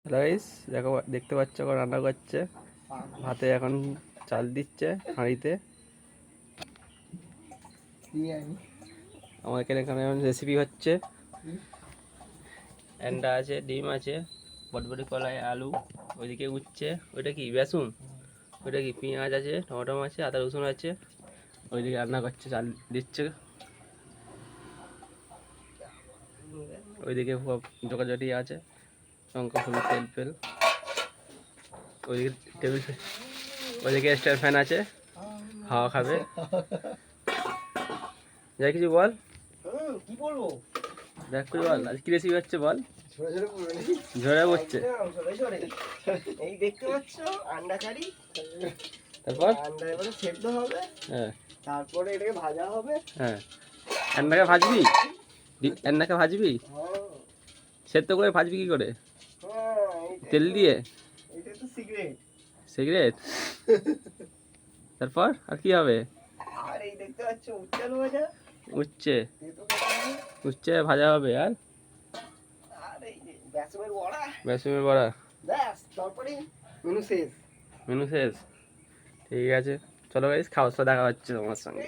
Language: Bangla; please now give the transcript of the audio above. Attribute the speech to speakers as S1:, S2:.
S1: রাইস দেখো, দেখতে পাচ্ছ এখন রান্না করছে। ভাতে এখন চাল দিচ্ছে হাঁড়িতে। আমার এখানে এখন রেসিপি হচ্ছে, অ্যান্ডা আছে, ডিম আছে, বটবটি কলাই, আলু, ওইদিকে উচ্ছে, ওইটা কি বেসন, ওইটা কি পেঁয়াজ আছে, টমেটো আছে, আদা রসুন আছে, ওইদিকে রান্না করছে, চাল দিচ্ছে। ওইদিকে জোগাজটি আছে, লঙ্কা ফুল, তেল ফেল। ওইদিকে টেবিল, ওইদিকে স্ট্যান্ড ফ্যান আছে, হাওয়া খাবে। যাই কিছু বল,
S2: কি বলবো,
S1: দেখ করে বল, আজ কি রেসিপি হচ্ছে বল। ঝরে পড়ছে,
S2: এই দেখতে পাচ্ছ আন্ডা কারি।
S1: তারপর
S2: আন্ডা এবারে সেদ্ধ হবে,
S1: হ্যাঁ,
S2: তারপরে এটাকে ভাজা হবে।
S1: হ্যাঁ, অ্যান্ডাকে ভাজবি, অ্যান্ডাকে ভাজবি, সেদ্ধ করে ভাজবি কি করে, তেল দিয়ে?
S2: এটা তো সিক্রেট।
S1: সিগারেট। তারপর আর কি হবে?
S2: আর এই দেখতে পাচ্ছ উচ্ছে আলু ভাজা,
S1: উচ্ছে,
S2: তেতো কাটা হবে।
S1: উচ্ছে ভাজা হবে। আর
S2: আর এই যে বেসনের বড়া,
S1: বেসনের বড়া।
S2: ব্যাস তারপরে মেনু শেষ।
S1: মেনু শেষ। ঠিক আছে, চলো গাইস, খাওয়ার সময় দেখা হচ্ছে তোমার সঙ্গে।